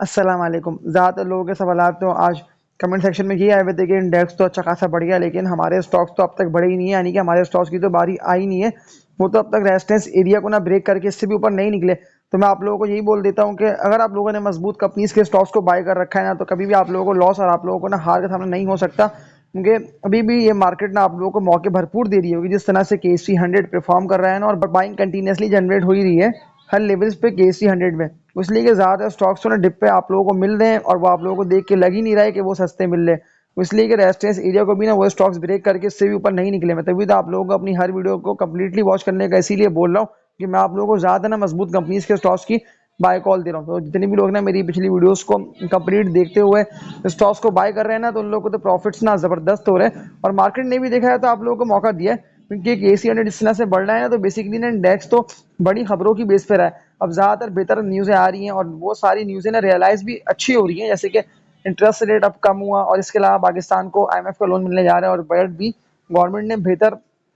अस्सलाम वालेकुम। ज़्यादातर लोगों के सवालात तो आज कमेंट सेक्शन में ये आए हुए थे कि इंडेक्स तो अच्छा खासा बढ़ गया, लेकिन हमारे स्टॉक्स तो अब तक बढ़े ही नहीं है, यानी कि हमारे स्टॉक्स की तो बारी आई नहीं है। वो तो अब तक रेजिस्टेंस एरिया को ना ब्रेक करके इससे भी ऊपर नहीं निकले। तो मैं आप लोगों को यही बोल देता हूँ कि अगर आप लोगों ने मजबूत कंपनीज के स्टॉक्स को बाय कर रखा है ना, तो कभी भी आप लोगों को लॉस और आप लोगों को ना हार का सामना नहीं हो सकता, क्योंकि अभी भी ये मार्केट ना आप लोगों को मौके भरपूर दे रही होगी। जिस तरह से KC 100 परफॉर्म कर रहा है ना, और बाइंग कंटिन्यूसली जनरेट हो ही रही है हर लेवल्स पे KC 100 में। इसलिए कि ज़्यादातर स्टॉक्स तो ना डिप पे आप लोगों को मिल रहे हैं, और वो आप लोगों को देख के लग ही नहीं रहा है कि वो सस्ते मिल रहे हैं। इसलिए कि रेजिस्टेंस एरिया को भी ना वो स्टॉक्स ब्रेक करके इससे भी ऊपर नहीं निकले। मैं तभी तो आप लोगों को अपनी हर वीडियो को कम्प्लीटली वॉच करने का इसीलिए बोल रहा हूँ कि मैं आप लोगों को ज़्यादा ना मजबूत कंपनीज के स्टॉक्स की बाय कॉल दे रहा हूँ। तो जितने भी लोग ना मेरी पिछली वीडियोस को कंप्लीट देखते हुए स्टॉक्स को बाय कर रहे हैं ना, तो उन लोगों को तो प्रॉफिट्स ना ज़बरदस्त हो रहे हैं, और मार्केट ने भी देखा है तो आप लोगों को मौका दिया है, क्योंकि KC 100 इस तरह से बढ़ रहा है ना, तो बेसिकली ना इंडेक्स तो बड़ी खबरों की बेस पे रहा है। अब ज़्यादातर बेहतर न्यूज़ें आ रही हैं, और वो सारी न्यूज़ें ना रियलाइज़ भी अच्छी हो रही हैं, जैसे कि इंटरेस्ट रेट अब कम हुआ, और इसके अलावा पाकिस्तान को IMF का लोन मिलने जा रहा है, और बजट भी गवर्नमेंट ने बेहतर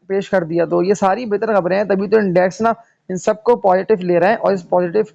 पेश कर दिया। तो ये सारी बेहतर खबरें हैं, तभी तो इंडेक्स ना इन सबको पॉजिटिव ले रहा है, और इस पॉजिटिव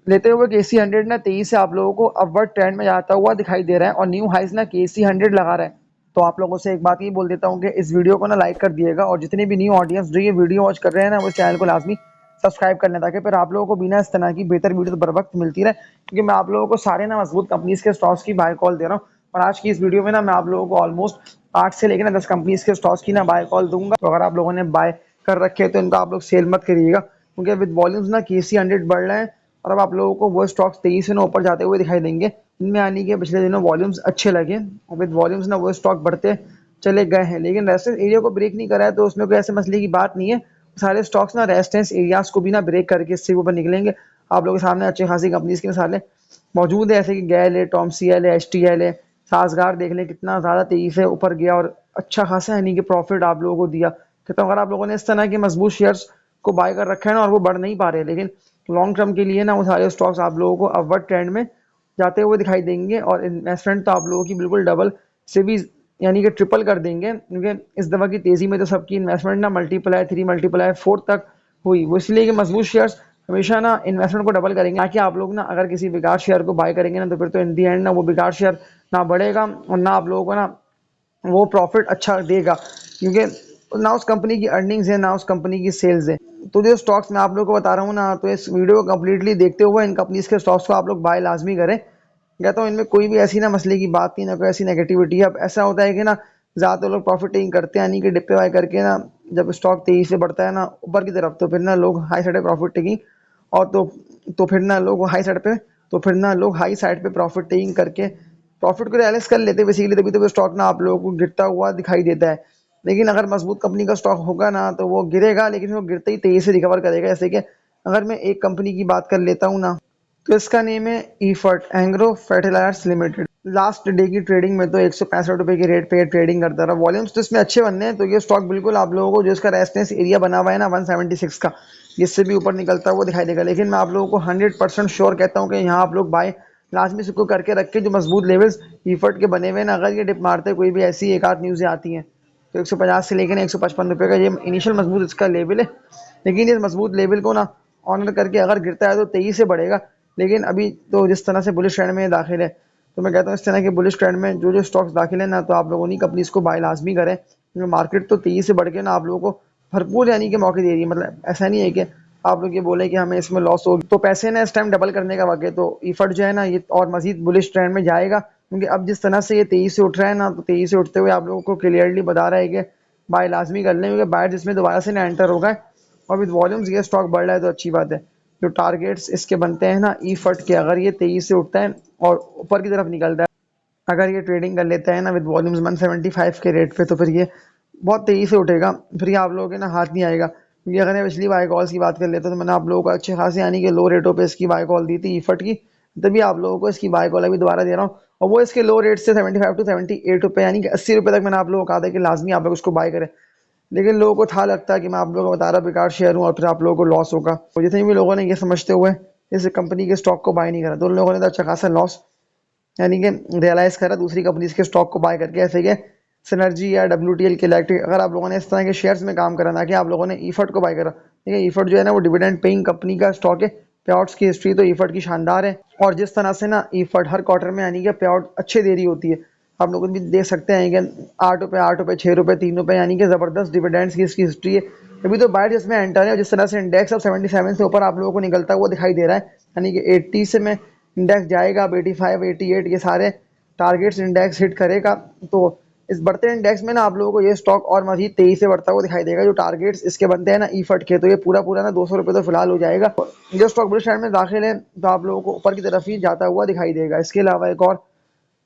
लेते हुए KC 100 ना 23 से आप लोगों को अपवर्ड ट्रेंड में जाता हुआ दिखाई दे रहा है, और न्यू हाइज ना KC 100 लगा रहा है। तो आप लोगों से एक बात ये बोल देता हूँ कि इस वीडियो को ना लाइक कर दिएगा, और जितने भी न्यू ऑडियंस जो ये वीडियो वॉच कर रहे हैं ना, वो चैनल को लाजमी सब्सक्राइब कर लें, ताकि फिर आप लोगों को बिना इस तरह की बेहतर वीडियो बर वक्त मिलती रहे, क्योंकि मैं आप लोगों को सारे ना मजबूत कंपनीज के स्टॉक्स की बाय कॉल दे रहा हूँ। और आज की इस वीडियो में ना मैं आप लोगों को ऑलमोस्ट 8 से लेकर ना 10 कंपनीज के स्टॉक्स की ना बाय कॉल दूंगा। तो अगर आप लोगों ने बाय कर रखे हैं तो इनका आप लोग सेल मत करिएगा, क्योंकि विद वॉल्यूम्स ना KC 100 बढ़ रहे हैं, और अब आप लोगों को वो स्टॉक्स 23 से ना ऊपर जाते हुए दिखाई देंगे, इनमें आने के पिछले दिनों वॉल्यूम्स अच्छे लगे, और विद वॉल्यूम्स ना वो स्टॉक बढ़ते चले गए हैं, लेकिन रेजिस्टेंस एरिया को ब्रेक नहीं करा है, तो उसमें कोई ऐसे मसले की बात नहीं है। सारे स्टॉक्स ना रेजिस्टेंस एरियाज को भी ना ब्रेक करके इससे ऊपर निकलेंगे। आप लोगों के सामने अच्छी खासी कंपनीज की मिसालें मौजूद है, जैसे कि गैल है, टॉमसीएल है, HTL है, सासगार देख लें कितना ज़्यादा तेजी से ऊपर गया, और अच्छा खासा यानी कि प्रॉफिट आप लोगों को दिया। कहता हूँ अगर आप लोगों ने इस तरह के मजबूत शेयर्स को बाय कर रखा है ना, और वो बढ़ नहीं पा रहे, लेकिन लॉन्ग टर्म के लिए ना वो सारे स्टॉक्स आप लोगों को अपवर्ड ट्रेंड में जाते हुए दिखाई देंगे, और इन्वेस्टमेंट तो आप लोगों की बिल्कुल डबल से भी यानी कि ट्रिपल कर देंगे, क्योंकि इस दफ़ा की तेज़ी में तो सबकी इन्वेस्टमेंट ना मल्टीप्लाई 3 मल्टीप्लाई 4 तक हुई। वो इसलिए कि मजबूत शेयर्स हमेशा ना इन्वेस्टमेंट को डबल करेंगे, ताकि आप लोग ना अगर किसी बेकार शेयर को बाय करेंगे ना, तो फिर तो इन दी एंड ना वो बेकार शेयर ना बढ़ेगा, और ना आप लोगों को ना वो प्रॉफिट अच्छा देगा, क्योंकि ना उस कंपनी की अर्निंग्स है, ना उस कंपनी की सेल्स है। तो जो स्टॉक्स मैं आप लोगों को बता रहा हूँ ना, तो इस वीडियो को कम्प्लीटली देखते हुए इन कंपनीज के स्टॉक्स को आप लोग बाय लाजमी करें। कहता हूँ इनमें कोई भी ऐसी ना मसले की बात नहीं, ना कोई ऐसी नेगेटिविटी है। अब ऐसा होता है कि ना ज़्यादातर लोग प्रॉफिट टेकिंग करते हैं, यानी कि डिप्पे बाय करके ना, जब स्टॉक तेजी से बढ़ता है ना ऊपर की तरफ, तो फिर ना लोग हाई साइड पे प्रॉफिट टेकिंग, और तो फिर ना लोग हाई साइड पे तो फिर ना लोग हाई साइड पे प्रॉफिट टेकिंग करके प्रॉफिट को रियलाइज कर लेते हैं बेसिकली, तभी तो वो स्टॉक ना आप लोगों को गिरता हुआ दिखाई देता है। लेकिन अगर मजबूत कंपनी का स्टॉक होगा ना, तो वो गिरेगा, लेकिन वो गिरते ही तेजी से रिकवर करेगा। जैसे कि अगर मैं एक कंपनी की बात कर लेता हूँ ना, तो इसका नेम है ईफर्ट Engro fertilizers limited. Last day की ट्रेडिंग में तो 165 रुपए की रेट पे ट्रेडिंग करता रहा। वॉल्यूम्स तो इसमें अच्छे बनने हैं, तो ये स्टॉक बिल्कुल आप लोगों को जो इसका रेजिस्टेंस एरिया बना हुआ है ना 176 का, इससे भी ऊपर निकलता हुआ दिखाई देगा। लेकिन मैं आप लोगों को 100% श्योर कहता हूँ कि यहाँ आप लोग बाय लाजमी इसको करके रख के, जो मजबूत लेवल्स ईफर्ट के बने हुए हैं ना, अगर ये डिप मारते कोई भी ऐसी एक आध न्यूज़ें आती हैं, तो 150 से लेकर 155 रुपये का ये इनिशियल मजबूत इसका लेवल है। लेकिन इस मजबूत लेवल को ना ऑनर करके अगर गिरता है तो तेजी से बढ़ेगा। लेकिन अभी तो जिस तरह से बुलिश ट्रेंड में दाखिल है, तो मैं कहता हूँ इस तरह के बुलिश ट्रेंड में जो जो स्टॉक्स दाखिल है ना, तो आप लोगों ने कंपनीज को बाय लाजमी करें, क्योंकि मार्केट तो तेजी से बढ़ के ना आप लोगों को भरपूर यानी कि मौके दे रही है। मतलब ऐसा नहीं है कि आप लोग ये बोले कि हमें इसमें लॉस होगी, तो पैसे ना इस टाइम डबल करने का वक्त है। तो ईफर्ट जो है ना ये और मजीद बुलिश ट्रेंड में जाएगा, क्योंकि अब जिस तरह से ये तेजी से उठ रहा है ना, तो तेजी से उठते हुए आप लोगों को क्लियरली बता रहा है कि बाय लाजमी कर लें, क्योंकि बायर जिसमें दोबारा से ना एंटर होगा, और विद वॉल्यूम्स ये स्टॉक बढ़ रहा है तो अच्छी बात है। जो टारगेट्स इसके बनते हैं ना ई फट के, अगर ये तेजी से उठता है और ऊपर की तरफ निकलता है, अगर ये ट्रेडिंग कर लेता है ना विद वॉल्यूम्स 175 के रेट पे, तो फिर ये बहुत तेजी से उठेगा। फिर ये आप लोगों के ना हाथ नहीं आएगा, क्योंकि अगर मैं पिछली बाय कॉल्स की बात कर लेता तो मैंने आप लोगों को अच्छे खासे यानी कि लो रेटों पे इसकी बाय कॉल दी थी ईफट की, तभी आप लोगों को इसकी बाय कॉल अभी दोबारा दे रहा हूँ। और वो इसके लो रेट से 75 टू 78 रुपये यानी कि 80 रुपये तक मैंने आप लोगों को कहा था कि लाजमी आप लोग उसको बाय करें। लेकिन लोगों को था लगता है कि मैं आप लोगों को बता रहा बेकार शेयर हूँ, और फिर आप लोगों को लॉस होगा। तो जितने भी लोगों ने ये समझते हुए इस कंपनी के स्टॉक को बाय नहीं करा, तो उन लोगों ने तो अच्छा खासा लॉस यानी कि रियलाइज करा दूसरी कंपनीज के स्टॉक को बाय करके, ऐसे कि सिनर्जी या WTL के इलेक्ट्रिक। अगर आप लोगों ने इस तरह के शेयर्स में काम करा, ना कि आप लोगों ने ईफर्ट को बाय करा, ठीक है। ईफर्ट जो है ना वो डिविडेंड पेइंग कंपनी का स्टॉक है, पे आउट्स की हिस्ट्री तो ईफर्ट की शानदार है, और जिस तरह से ना ईफर्ट हर क्वार्टर में यानी कि पे आउट अच्छे दे रही होती है, आप लोग भी देख सकते हैं कि 8 रुपये 8 रुपये 6 रुपये 3 रुपये यानी कि ज़बरदस्त डिविडेंड्स की इसकी हिस्ट्री है। अभी तो बाइट जिसमें एंटर है, जिस तरह से इंडेक्स अब 77 से ऊपर आप लोगों को निकलता हुआ दिखाई दे रहा है, यानी कि 80 से में इंडेक्स जाएगा, अब 85 88 ये सारे टारगेट्स इंडेक्स हिट करेगा। तो इस बढ़ते इंडेक्स में ना आप लोगों को ये स्टॉक और मजीद तेजी से बढ़ता हुआ दिखाई देगा। जो टारगेट्स इसके बनते हैं ना ईफर्ट के, तो ये पूरा पूरा ना 200 रुपये तो फिलहाल हो जाएगा। जो स्टॉक बुलिश ट्रेंड में दाखिल है तो आप लोगों को ऊपर की तरफ ही जाता हुआ दिखाई देगा। इसके अलावा एक और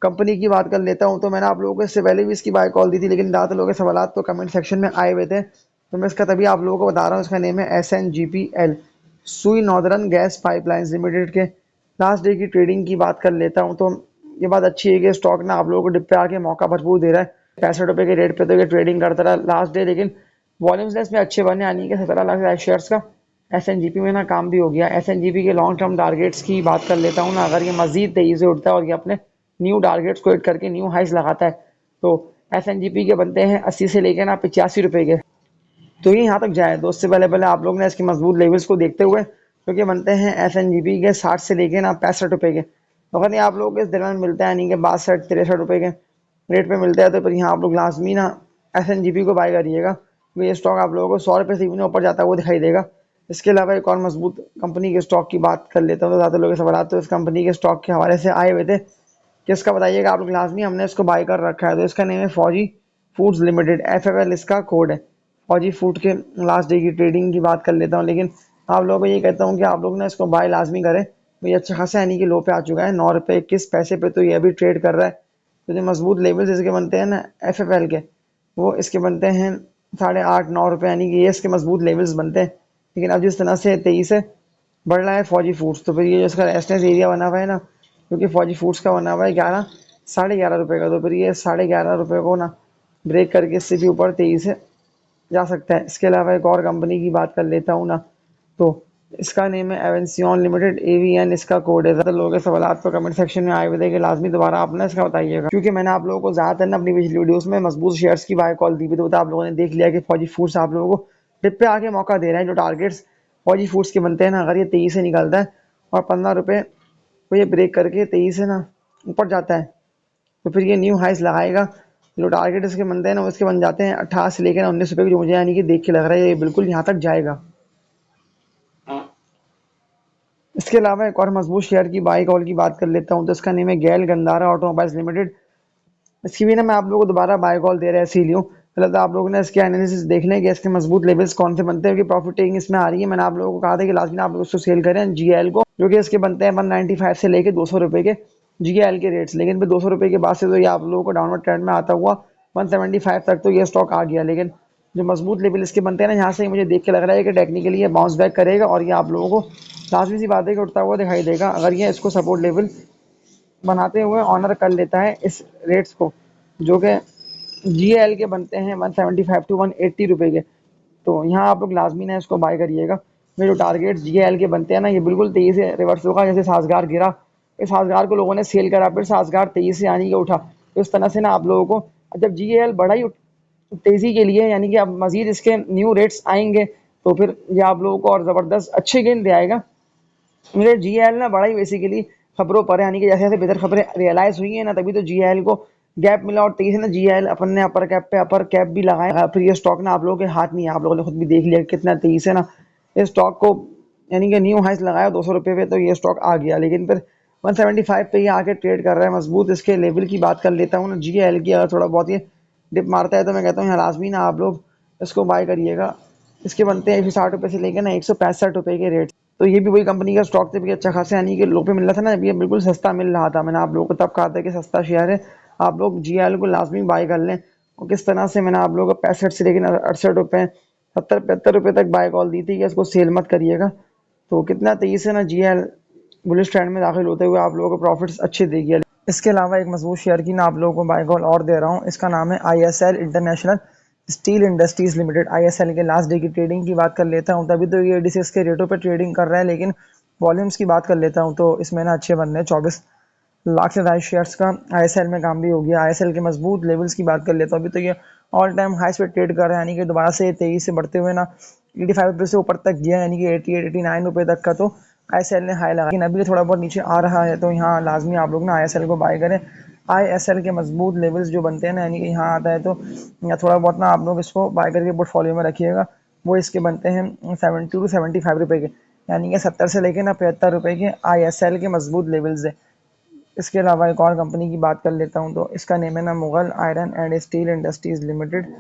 कंपनी की बात कर लेता हूँ, तो मैंने आप लोगों को इससे पहले भी इसकी बाय कॉल दी थी, लेकिन ज़्यादातर लोगों के सवाल तो कमेंट सेक्शन में आए हुए थे, तो मैं इसका तभी आप लोगों को बता रहा हूँ। इसका नेम है SNGPL, सुई नॉर्दर्न गैस पाइपलाइंस लिमिटेड के लास्ट डे की ट्रेडिंग की बात कर लेता हूँ। तो ये बात अच्छी है कि स्टॉक ना आप लोगों को डिप पे आके मौका भरपूर दे रहा है। 65 रुपये के रेट पे तो ये ट्रेडिंग करता रहा लास्ट डे, लेकिन वॉल्यूम्स इसमें अच्छे बने, यानी कि 17 लाख शेयर्स का SNGP में ना काम भी हो गया। SNGP के लॉन्ग टर्म टारगेट्स की बात कर लेता हूँ ना, अगर ये मजीद तेजी से उठता है और ये अपने न्यू टारगेट्स को हिट करके न्यू हाइस लगाता है, तो SNGP के बनते हैं 80 से लेकर ना 85 रुपये के, तो ये यहाँ तक जाए। तो उससे पहले पहले आप लोग ने इसके मजबूत लेवल्स को देखते हुए, क्योंकि बनते हैं SNGP के 60 से लेके ना 65 रुपये के, तो अगर ये आप लोग इस दरमियान मिलता है, यानी कि 62 63 रुपये के रेट पे मिलता है, तो फिर यहाँ आप लोग लाजमी ना SNGP को बाय करिएगा, क्योंकि ये स्टॉक आप लोगों को 100 रुपये से भी ऊपर जाता हुआ दिखाई देगा। इसके अलावा एक और मजबूत कंपनी के स्टॉक की बात कर लेता हूँ, तो ज़्यादा लोगों के सवाल तो इस कंपनी के स्टॉक के हवाले से आए हुए थे कि इसका बताइएगा आप लोग लाजमी, हमने इसको बाय कर रखा है। तो इसका नेम है फौजी फूड्स लिमिटेड, FFL इसका कोड है। फौजी फूड के लास्ट डे की ट्रेडिंग की बात कर लेता हूँ, लेकिन आप लोगों को ये कहता हूँ कि आप लोग ना इसको बाय लाजमी करें। तो ये अच्छा खासा यानी कि लो पे आ चुका है, 9 रुपये 21 पैसे पे, तो ये अभी ट्रेड कर रहा है। तो जो मजबूत लेवल्स इसके बनते हैं ना FFL के, वो इसके बनते हैं 8.5 9 रुपये, यानी कि ये इसके मजबूत लेवल्स बनते हैं। लेकिन अब जिस तरह से तेजी से बढ़ रहा है फौजी फूड्स, तो फिर ये जो इसका रेस्टेंस एरिया बना हुआ है ना, क्योंकि फौजी फूड्स का बना हुआ है 11 साढ़े 11 रुपये का, तो फिर ये 11.5 रुपये को ना ब्रेक करके इससे भी ऊपर तेजी से जा सकता है। इसके अलावा एक और कंपनी की बात कर लेता हूँ ना, तो इसका नेम है एवेंसियन लिमिटेड, AVN इसका कोड है। ज़्यादा लोगों के सवाल तो कमेंट सेक्शन में आए हुए थे कि लाजमी दोबारा आप ना इसका बताइएगा, क्योंकि मैंने आप लोगों को ज़्यादातर ना अपनी पिछली वीडियोस में मजबूत शेयर्स की बाय कॉल दी थी, तो आप लोगों ने देख लिया कि फौजी फूड्स आप लोगों को डिप पे आके मौका दे रहे हैं। जो टारगेट्स फौजी फूड्स के बनते हैं ना, अगर ये तेजी से निकलता है और 15 रुपये को ये ब्रेक करके तेजी से ना ऊपर जाता है, तो फिर ये न्यू हाइस लगाएगा। जो टारगेट इसके बनते हैं ना, उसके बन जाते हैं 18 से लेकर 19 रुपये की, जो मुझे यानी कि देख के लग रहा है ये बिल्कुल यहाँ तक जाएगा। इसके अलावा एक और मजबूत शेयर की बाई कॉल की बात कर लेता हूँ, तो इसका नेम है गैल गंदारा ऑटोमोबाइल्स लिमिटेड। इसकी भी ना मैं आप लोगों को दोबारा बाय कॉल दे रहा है, इसीलिए मतलब तो आप लोगों ने इसके एनालिसिस देख लें कि इसके मजबूत लेवल्स कौन से बनते हैं कि प्रॉफिट टेकिंग इसमें आ रही है। मैंने आप लोगों को कहा था कि लास्ट में आप लोग उसको सेल करें GL को, जो कि इसके बनते हैं 195 से लेके 200 रुपये के GL के रेट्स, लेकिन फिर 200 रुपये के बाद से तो ये आप लोगों को डाउनवर्ड ट्रेंड में आता हुआ 175 तक तो ये स्टॉक आ गया। लेकिन जो मजबूत लेवल इसके बनते हैं ना, यहाँ से ही मुझे देख के लग रहा है कि टेक्निकली ये बाउंस बैक करेगा और ये आप लोगों को लाजमी सी बात है कि उठता हुआ दिखाई देगा, अगर ये इसको सपोर्ट लेवल बनाते हुए ऑनर कर लेता है इस रेट्स को, जो कि GL के बनते हैं 175 टू 180 रुपये के। तो यहाँ आप लोग लाजमी ना इसको बाय करिएगा। मेरे जो टारगेट GL के बनते हैं ना, ये बिल्कुल तेजी से रिवर्स होगा। जैसे साजगार गिरा, इस साजगार को लोगों ने सेल करा, फिर साजगार तेजी से आने के उठा, तो इस तरह से ना आप लोगों को जब GL बढ़ा ही तेजी के लिए, यानी कि अब मजीद इसके न्यू रेट्स आएंगे, तो फिर ये आप लोगों को और ज़बरदस्त अच्छे गेंद दे आएगा। मेरे GL ना बड़ा ही बेसिकली खबरों पर है, यानी कि जैसे जैसे बेहतर खबरें रियलाइज हुई है ना, तभी तो GL को गैप मिला और तेजी से ना GL अपन ने अपर कैप पे अपर कैप भी लगाया। फिर ये स्टॉक ना आप लोगों के हाथ नहीं है, आप लोगों ने खुद भी देख लिया कितना तेजी से ना इस स्टॉक को यानी कि न्यू हाइस लगाया 200 रुपये पे, तो ये स्टॉक आ गया। लेकिन फिर 175 पे ये आके ट्रेड कर रहा है मजबूत। इसके लेवल की बात कर लेता हूँ ना, GL की, अगर थोड़ा बहुत ये डिप मारता है तो मैं कहता हूँ यहाँ लाजमी ना आप लोग इसको बाय करिएगा। इसके बनते हैं 160 रुपये से लेकर ना 165 रुपये के रेट, तो ये भी वही कंपनी का स्टॉक थे भी अच्छा खासा, यानी कि लो पे मिल रहा था ना, ये बिल्कुल सस्ता मिल रहा था। मैंने आप लोगों को तब कहा था कि सस्ता शेयर है, आप लोग GL को लाजमी बाय कर लें। और किस तरह से मैंने आप लोगों को 65 से लेकर 68 रुपये 70 75 रुपये तक बाय कॉल दी थी कि इसको सेल मत करिएगा। तो कितना तेजी से ना GL बुलिश ट्रेंड में दाखिल होते हुए आप लोगों को प्रॉफिट्स अच्छे देगी। इसके अलावा एक मजबूत शेयर की ना आप लोगों को बाय कॉल और दे रहा हूँ, इसका नाम है ISL international steel industries limited. ISL के लास्ट डे की ट्रेडिंग की बात कर लेता हूँ, तभी तो ये 86 के रेटों पे ट्रेडिंग कर रहा है। लेकिन वॉल्यूम्स की बात कर लेता हूँ, तो इसमें ना अच्छे बन रहे हैं, 24 लाख से ज़्यादा शेयर्स का ISL में काम भी हो गया। ISL के मजबूत लेवल्स की बात कर लेता हूँ, अभी तो ये ऑल टाइम हाइस पे ट्रेड कर रहा है, यानी कि दोबारा से तेजी से बढ़ते हुए ना 85 रुपये से ऊपर तक गया, यानी कि 88 89 रुपये तक का तो ISL ने हाई लगा, लेकिन अभी थोड़ा बहुत नीचे आ रहा है, तो यहाँ लाजमी आप लोग ना ISL को बाय करें। ISL के मजबूत लेवल्स जो बनते हैं ना, यानी कि यहाँ आता है तो या थोड़ा बहुत ना आप लोग इसको बाय करके पोर्टफोलियो में रखिएगा। वो इसके बनते हैं 70 टू 75 रुपये के, यानी कि 70 से लेके ना 75 रुपये के ISL के मजबूत लेवल्स है। इसके अलावा एक और कंपनी की बात कर लेता हूँ, तो इसका नेम है ना Mughal iron and steel industries limited.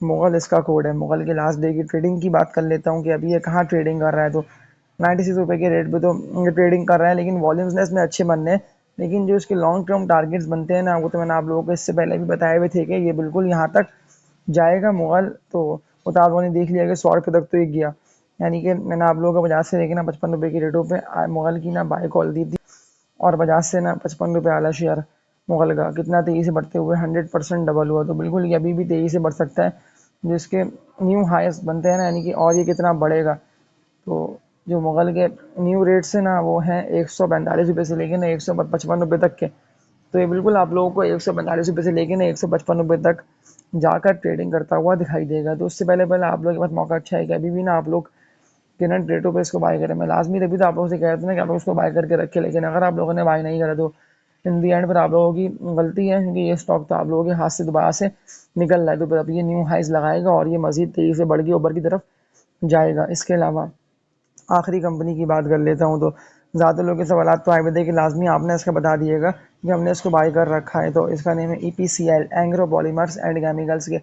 Mughal इसका कोड है। मुगल के लास्ट डे की ट्रेडिंग की बात कर लेता हूँ कि अभी ये कहाँ ट्रेडिंग कर रहा है, तो 96 रुपये के रेट पे तो ये ट्रेडिंग कर रहा है, लेकिन वॉल्यूम्स ने इसमें अच्छे बनने हैं। लेकिन जो इसके लॉन्ग टर्म टारगेट्स बनते हैं ना, वो तो मैंने आप लोगों को इससे पहले भी बताए हुए थे कि ये बिल्कुल यहाँ तक जाएगा मुगल। तो वो तो आप लोगों ने देख लिया कि 100 रुपये तक तो ये गया, यानी कि मैंने आप लोगों को 50 से लेके ना 55 रुपये की रेटों पे मुगल की ना बाय कॉल दी थी, और 50 से ना 55 रुपये आला शेयर मुगल का कितना तेज़ी से बढ़ते हुए 100% डबल हुआ। तो बिल्कुल ये अभी भी तेज़ी से बढ़ सकता है, जिसके न्यू हाईएस्ट बनते हैं ना, यानी कि और ये कितना बढ़ेगा। तो जो मुगल के न्यू रेट्स है ना, वो हैं 145 रुपये से लेके ना 155 रुपये तक के। तो ये बिल्कुल आप लोगों को 145 रुपये से लेके ना 155 रुपये तक जाकर ट्रेडिंग करता हुआ दिखाई देगा। तो उससे पहले पहले आप लोगों के पास मौका अच्छा है कि अभी भी ना आप लोग करंट रेटों पे इसको बाय करें। मैं लाजमी तभी तो आप लोगों से कह रहा था ना कि आप लोग इसको बाय करके रखें, लेकिन अगर आप लोगों ने बाय नहीं करा तो इन दी एंड पर आप लोगों की गलती है, क्योंकि ये स्टॉक तो आप लोगों के हाथ से दोबारा से निकल रहा है। तो अब ये न्यू हाइज लगाएगा और ये मजीद तेजी से बढ़ के ऊपर की तरफ जाएगा। इसके अलावा आखिरी कंपनी की बात कर लेता हूँ, तो ज़्यादा लोगों के सवाल तो आए हुए थे कि लाजमी आपने इसका बता दिएगा कि हमने इसको बाय कर रखा है। तो इसका नेम है EPCL Engro polymers and chemicals के।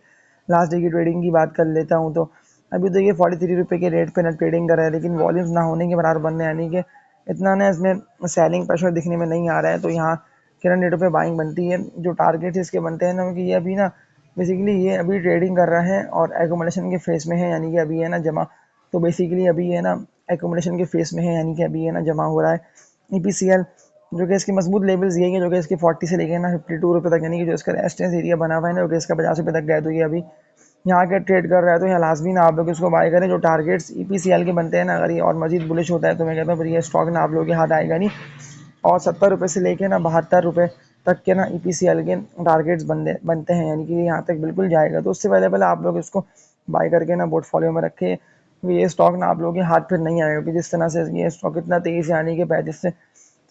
लास्ट डे की ट्रेडिंग की बात कर लेता हूँ, तो अभी तो ये 43 रुपये के रेट पे ना ट्रेडिंग कर रहा है, लेकिन वॉल्यूम्स ना होने के बराबर बनने, यानी कि इतना ना इसमें सेलिंग प्रेशर दिखने में नहीं आ रहा है। तो यहाँ करंट रेटों पे बाइंग बनती है। जो टारगेट इसके बनते हैं ना, कि ये अभी ना बेसिकली ये अभी ट्रेडिंग कर रहा है और एकोमोडेशन के फेस में है, यानी कि अभी है ना जमा। तो बेसिकली अभी है ना एकोमोडेशन के फेस में है, यानी कि अभी है ना जमा हो रहा है। EPCL जो कि इसके मजबूत लेवल्स यही है, जो कि इसके 40 से लेके ना 52 रुपये तक, यानी कि जो इसका रेजिस्टेंस एरिया बना हुआ है ना, जो कि इसका 50 रुपये तक गया। तो ये अभी यहाँ के ट्रेड कर रहा है, तो यहाँ लाजमी ना आप लोग इसको बाय करें। जो टारगेट्स EPCL के बनते हैं ना, अगर ये और मजीद बुलिश होता है तो मैं कहता हूँ फिर ये स्टॉक ना आप लोगों के हाथ आएगा नहीं। और 70 रुपये से लेके ना 72 रुपये तक के ना EPCL के टारगेट्स बनते हैं, यानी कि यहाँ तक बिल्कुल जाएगा। तो उससे पहले पहले आप लोग इसको बाय करके ना पोर्टफोलियो में रखें। ये स्टॉक ना आप लोगों के हाथ फिर नहीं आएगा, क्योंकि जिस तरह से ये स्टॉक इतना तेज़ी से आने के 35 से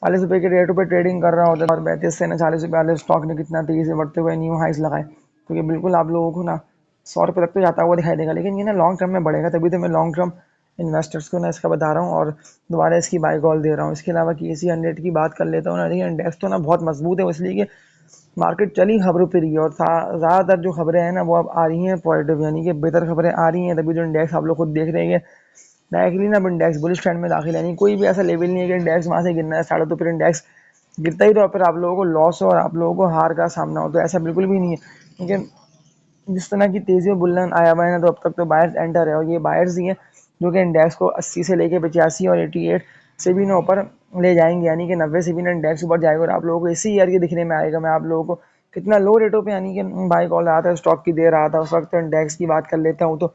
40 रुपये के रेटों पर ट्रेडिंग कर रहा होता है, और 35 से ना 40 रुपये वाले स्टॉक ने कितना तेज़ी से बढ़ते हुए न्यू हाइज लगाए। तो ये बिल्कुल आप लोगों को ना 100 रुपये तक तो जाता हुआ दिखाई देगा, लेकिन ये ना लॉन्ग टर्म में बढ़ेगा। तभी तो मैं लॉन्ग टर्म इन्वेस्टर्स को ना इसका बता रहा हूँ और दोबारा इसकी बाय कॉल दे रहा हूँ। इसके अलावा KC 100 की बात कर लेता हूँ ना, देखिए इंडेक्स तो ना बहुत मजबूत है, इसलिए कि मार्केट चली खबरों पर रही है, और ज़्यादातर जो खबरें हैं ना वो अब आ रही हैं पॉजिटिव, यानी कि बेहतर खबरें आ रही हैं। तभी जो इंडेक्स आप लोग खुद देख रहे हैं, डायरेक्टली ना इंडेक्स बुलिश ट्रेंड में दाखिल है। नहीं कोई भी ऐसा लेवल नहीं है कि इंडेक्स वहाँ से गिरना है स्टार्ट हो, तो फिर इंडेक्स गिरता ही तो फिर आप लोगों को लॉस हो और आप लोगों को हार का सामना हो। तो ऐसा बिल्कुल भी नहीं है, क्योंकि जिस तरह की तेज़ी में बुलन आया हुआ है ना, तो अब तक तो बायर्स एंटर है, और ये बायर्स ही हैं जो कि इंडेक्स को 80 से लेके 85 और 88 से भी ना ऊपर ले जाएंगे, यानी कि 90 से भी ना इंडेक्स ऊपर जाएगा। और आप लोगों को इसी ईयर के दिखने में आएगा। मैं आप लोगों को कितना लो रेटों पे यानी कि बाई कॉल रहा था, स्टॉक की दे रहा था उस वक्त। तो इंडेक्स की बात कर लेता हूँ, तो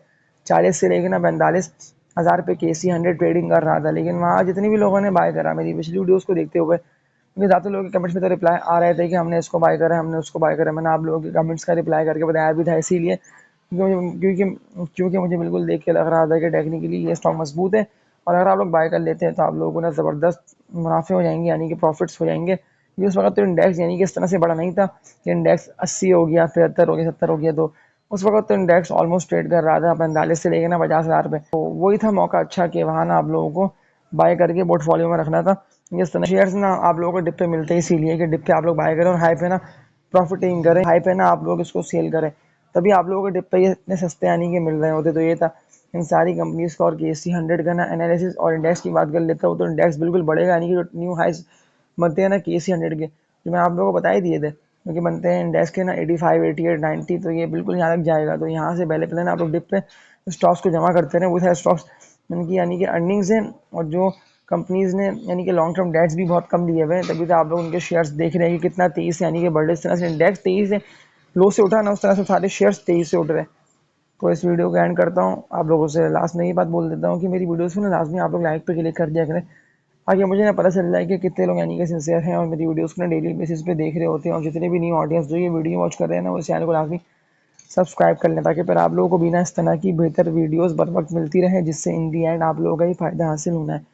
40 से लेकर ना 45,000 पे KC 100 ट्रेडिंग कर रहा था। लेकिन वहाँ जितने भी लोगों ने बाय करा मेरी पिछली वीडियोज़ को देखते हुए, क्योंकि ज़्यादा लोगों के कमेंट्स में तो रिप्लाई आ रहे थे कि हमने इसको बाय करा है, हमने उसको बाय करा है। मैंने आप लोगों के कमेंट्स का रिप्लाई करके बताया भी था, इसीलिए क्योंकि मुझे बिल्कुल देख के लग रहा था कि टेक्निकली ये स्टॉक मजबूत है, और अगर आप लोग बाय कर लेते हैं तो आप लोगों को ना ज़बरदस्त मुनाफे हो जाएंगे, यानी कि प्रॉफिट्स हो जाएंगे। क्योंकि उस वक्त तो इंडेक्स यानी कि इस तरह से बड़ा नहीं था कि इंडेक्स 80 हो गया, 73 हो गया, 70 हो गया। तो उस वक्त तो इंडेक्स ऑलमोस्ट ट्रेड कर रहा था 45 से लेकर ना 50,000 पे। तो वही था मौका अच्छा कि वहाँ ना आप लोगों को बाय करके पोर्टफोलियो में रखना था। इस तरह शेयर्स ना आप लोगों को डिप पे मिलते हैं, इसीलिए कि डिप पे आप लोग बाय करें और हाई पे ना प्रॉफिटिंग करें, हाई पे ना आप लोग इसको सेल करें, तभी आप लोगों को डिप पे ये इतने सस्ते यानी कि मिल रहे होते। तो ये था इन सारी कंपनीज का और KC 100 का ना एनालिसिस। और इंडेक्स की बात कर लेता हूँ, तो इंडेक्स बिल्कुल बढ़ेगा, यानी कि जो न्यू हाइज बनते हैं ना KC 100 के, जो मैं आप लोगों को बता ही दिए थे, क्योंकि बनते हैं इंडेक्स के ना 85 88 90। तो ये बिल्कुल यहाँ तक जाएगा। तो यहाँ से पहले पहले ना आप लोग डिप पे स्टॉक्स को जमा करते रहे। वो सारे स्टॉक्स इनकी यानी कि अर्निंग्स हैं, और जो कंपनीज ने यानी कि लॉन्ग टर्म डेट्स भी बहुत कम दिए हुए हैं, तभी तो आप लोग उनके शेयर्स देख रहे हैं कि कितना तेज़ी से यानी कि बढ़ रहे। इस तरह से इंडेक्स तेज़ी से लो से उठा ना, उस तरह से सारे शेयर्स तेज़ी से उठ रहे हैं। तो इस वीडियो को एंड करता हूँ। आप लोगों से लास्ट में ये बात बोल देता हूँ कि मेरी वीडियोस को ना लाजमी आप लोग लाइक पे क्लिक कर दिया करें, आगे मुझे ना पता चल जाए कि कितने लोग यानी कि सिंसियर हैं और मेरी वीडियोस को ना डेली बेसिस पे देख रहे होते हैं। और जितने भी न्यू ऑडियंस जो ये वीडियो वॉच कर रहे हैं ना, वो चैनल को लाजमी सब्सक्राइब कर लें, ताकि फिर आप लोगों को भी ना इस तरह की बेहतर वीडियोस बर वक्त मिलती रहे, जिससे इन दी एंड आप लोगों का ही फ़ायदा हासिल होना है।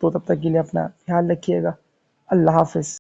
तो तब तक के लिए अपना ख्याल रखिएगा। अल्लाह हाफिज़।